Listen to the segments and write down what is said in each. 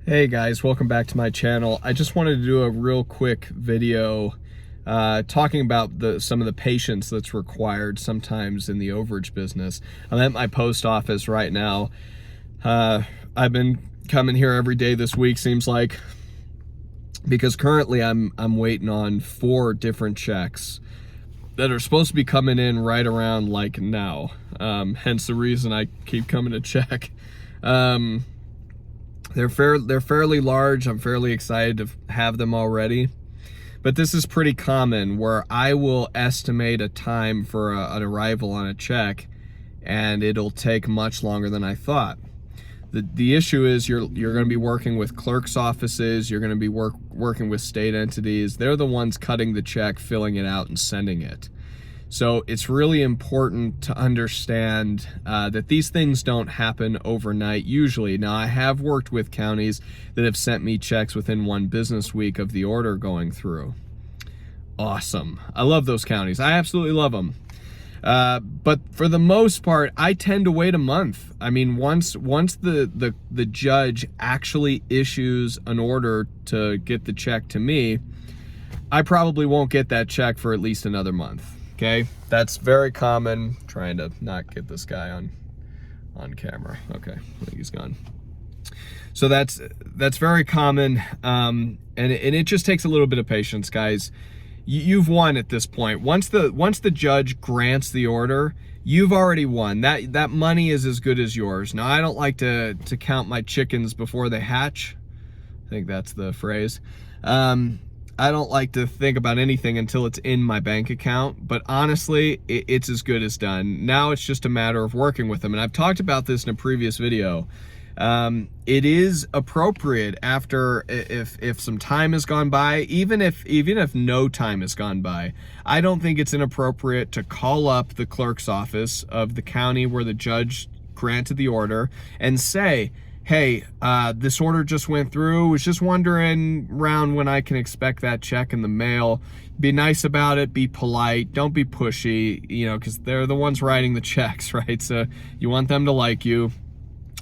Hey guys, welcome back to my channel. I just wanted to do a real quick video talking about some of the patience that's required sometimes in the overage business. I'm at my post office right now. I've been coming here every day this week, seems like, because currently I'm waiting on 4 different checks that are supposed to be coming in right around like now. Hence the reason I keep coming to check. They're fairly large. I'm fairly excited to have them already. But this is pretty common where I will estimate a time for an arrival on a check and it'll take much longer than I thought. The issue is you're going to be working with clerk's offices, you're going to be working with state entities. They're the ones cutting the check, filling it out, and sending it. So it's really important to understand that these things don't happen overnight usually. Now, I have worked with counties that have sent me checks within 1 business week of the order going through. Awesome. I love those counties. I absolutely love them. But for the most part, I tend to wait a month. I mean, once the judge actually issues an order to get the check to me, I probably won't get that check for at least another month. Okay, that's very common. I'm trying to not get this guy on camera. Okay, I think he's gone. So that's very common, and it just takes a little bit of patience, guys. You've won at this point. Once the judge grants the order, you've already won. That money is as good as yours. Now, I don't like to count my chickens before they hatch. I think that's the phrase. I don't like to think about anything until it's in my bank account, but honestly, it's as good as done. Now it's just a matter of working with them. And I've talked about this in a previous video. It is appropriate after, if some time has gone by, even if no time has gone by, I don't think it's inappropriate to call up the clerk's office of the county where the judge granted the order and say, hey, this order just went through. Was just wondering around when I can expect that check in the mail. Be nice about it, be polite, don't be pushy, you know, because they're the ones writing the checks, right? So you want them to like you.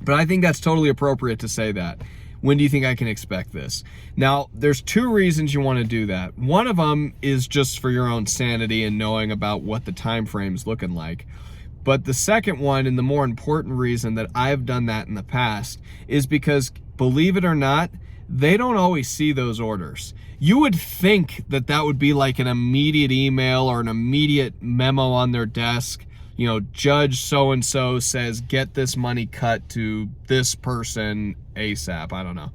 But I think that's totally appropriate to say that. When do you think I can expect this? Now, there's 2 reasons you want to do that. One of them is just for your own sanity and knowing about what the time frame's looking like. But the second one, and the more important reason that I've done that in the past, is because, believe it or not, they don't always see those orders. You would think that that would be like an immediate email or an immediate memo on their desk. You know, Judge so-and-so says, get this money cut to this person ASAP. I don't know.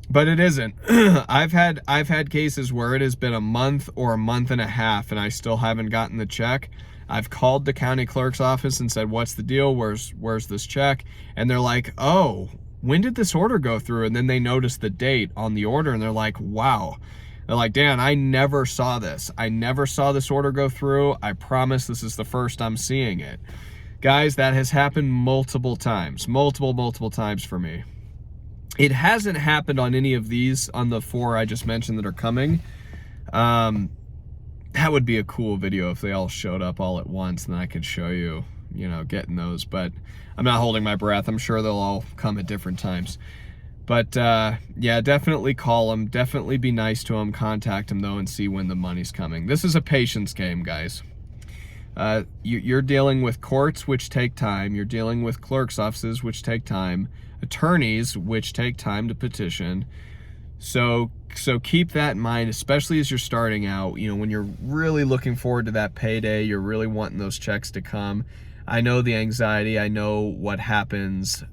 But it isn't. I've had cases where it has been a month or a month and a half and I still haven't gotten the check. I've called the county clerk's office and said, what's the deal? Where's this check? And they're like, oh, when did this order go through? And then they notice the date on the order and they're like, wow. They're like, Dan, I never saw this. I never saw this order go through. I promise this is the first I'm seeing it. Guys, that has happened multiple times, multiple times for me. It hasn't happened on any of these, on the 4 I just mentioned that are coming. That would be a cool video if they all showed up all at once and I could show you, you know, getting those. But I'm not holding my breath. I'm sure they'll all come at different times. But yeah, definitely call them. Definitely be nice to them. Contact them, though, and see when the money's coming. This is a patience game, guys. You're dealing with courts, which take time. You're dealing with clerk's offices, which take time. Attorneys, which take time to petition. So keep that in mind, especially as you're starting out. You know, when you're really looking forward to that payday, you're really wanting those checks to come. I know the anxiety. I know what happens.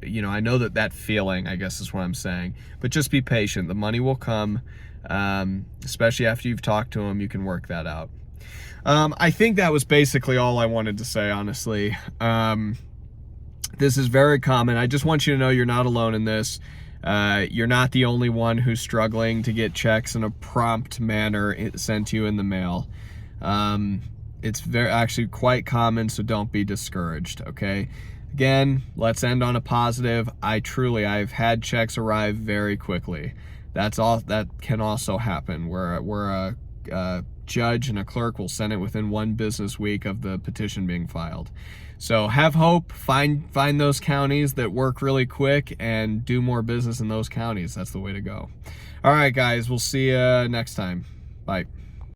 You know, I know that feeling, I guess is what I'm saying. But just be patient. The money will come, especially after you've talked to them. You can work that out. I think that was basically all I wanted to say, honestly. This is very common. I just want you to know you're not alone in this. You're not the only one who's struggling to get checks in a prompt manner sent to you in the mail. It's actually quite common, so don't be discouraged, okay? Again, let's end on a positive. I've had checks arrive very quickly. That's all. That can also happen where a judge and a clerk will send it within 1 business week of the petition being filed. So have hope, find those counties that work really quick and do more business in those counties. That's the way to go. All right, guys, we'll see you next time. Bye.